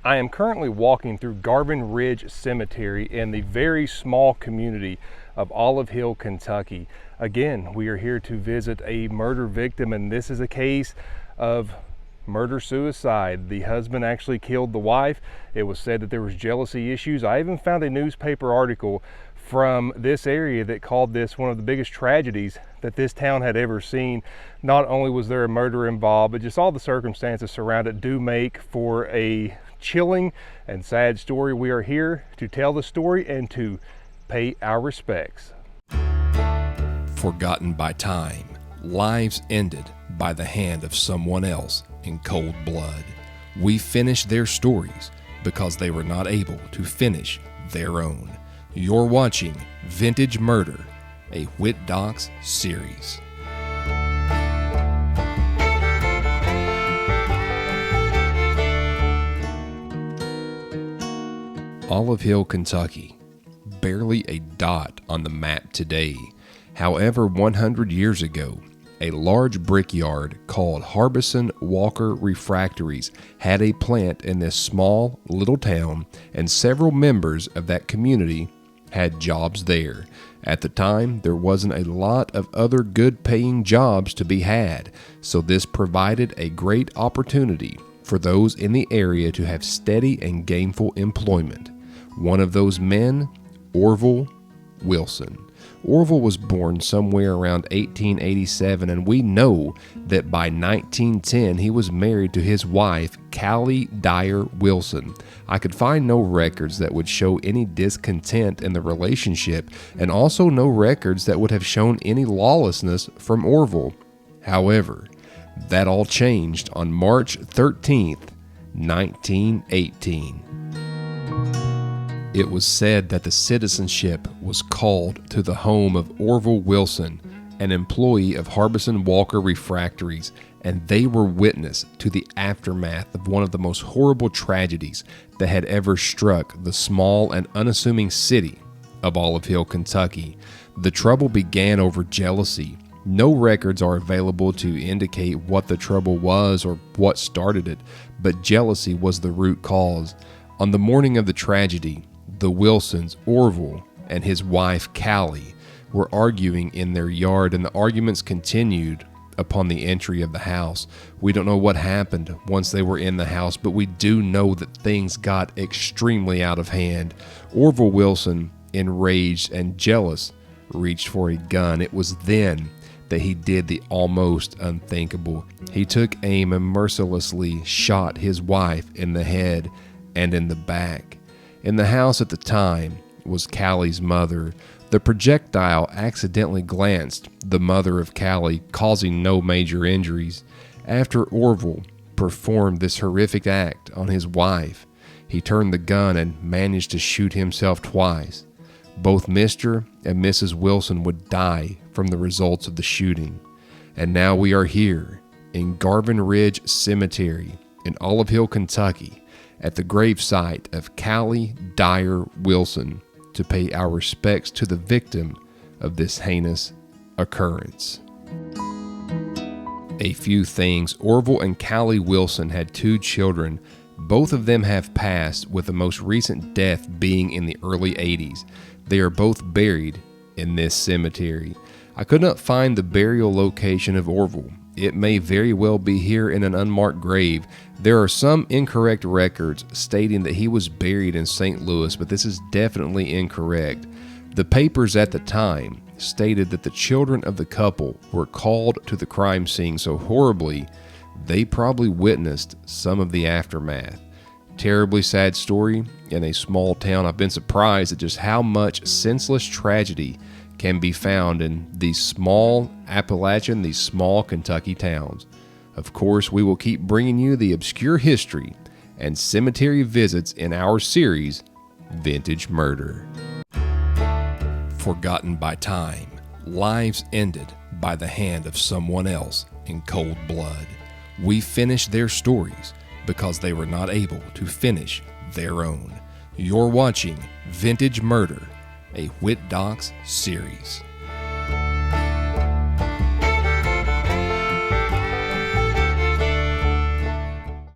I am currently walking through Garvin Ridge Cemetery in the very small community of Olive Hill, Kentucky. Again, we are here to visit a murder victim, and this is a case of murder-suicide. The husband actually killed the wife. It was said that there was jealousy issues. I even found a newspaper article from this area that called this one of the biggest tragedies that this town had ever seen. Not only was there a murder involved, but just all the circumstances surrounding it do make for a chilling and sad story. We are here to tell the story and to pay our respects. Forgotten by time, lives ended by the hand of someone else in cold blood. We finish their stories because they were not able to finish their own. You're watching Vintage Murder, a Whittdocs series. Olive Hill, Kentucky. Barely a dot on the map today. However, 100 years ago, a large brickyard called Harbison Walker Refractories had a plant in this small little town, and several members of that community had jobs there. At the time, there wasn't a lot of other good-paying jobs to be had, so this provided a great opportunity for those in the area to have steady and gainful employment. One of those men, Orville Wilson. Orville was born somewhere around 1887, and we know that by 1910 he was married to his wife, Callie Dyer Wilson. I could find no records that would show any discontent in the relationship, and also no records that would have shown any lawlessness from Orville. However, that all changed on March 13th, 1918. It was said that the citizenship was called to the home of Orville Wilson, an employee of Harbison Walker Refractories, and they were witness to the aftermath of one of the most horrible tragedies that had ever struck the small and unassuming city of Olive Hill, Kentucky. The trouble began over jealousy. No records are available to indicate what the trouble was or what started it, but jealousy was the root cause. On the morning of the tragedy, the Wilsons, Orville, and his wife, Callie, were arguing in their yard, and the arguments continued upon the entry of the house. We don't know what happened once they were in the house, but we do know that things got extremely out of hand. Orville Wilson, enraged and jealous, reached for a gun. It was then that he did the almost unthinkable. He took aim and mercilessly shot his wife in the head and in the back. In the house at the time was Callie's mother. The projectile accidentally glanced the mother of Callie, causing no major injuries. After Orville performed this horrific act on his wife, he turned the gun and managed to shoot himself twice. Both Mr. and Mrs. Wilson would die from the results of the shooting. And now we are here in Garvin Ridge Cemetery in Olive Hill, Kentucky, at the gravesite of Callie Dyer Wilson to pay our respects to the victim of this heinous occurrence. A few things. Orville and Callie Wilson had 2 children. Both of them have passed, with the most recent death being in the early 80s. They are both buried in this cemetery. I could not find the burial location of Orville. It may very well be here in an unmarked grave. There are some incorrect records stating that he was buried in St. Louis, but this is definitely incorrect. The papers at the time stated that the children of the couple were called to the crime scene so horribly, they probably witnessed some of the aftermath. Terribly sad story in a small town. I've been surprised at just how much senseless tragedy can be found in these small Appalachian, these small Kentucky towns. Of course, we will keep bringing you the obscure history and cemetery visits in our series, Vintage Murder. Forgotten by time, lives ended by the hand of someone else in cold blood. We finish their stories because they were not able to finish their own. You're watching Vintage Murder, a Whittdocs series.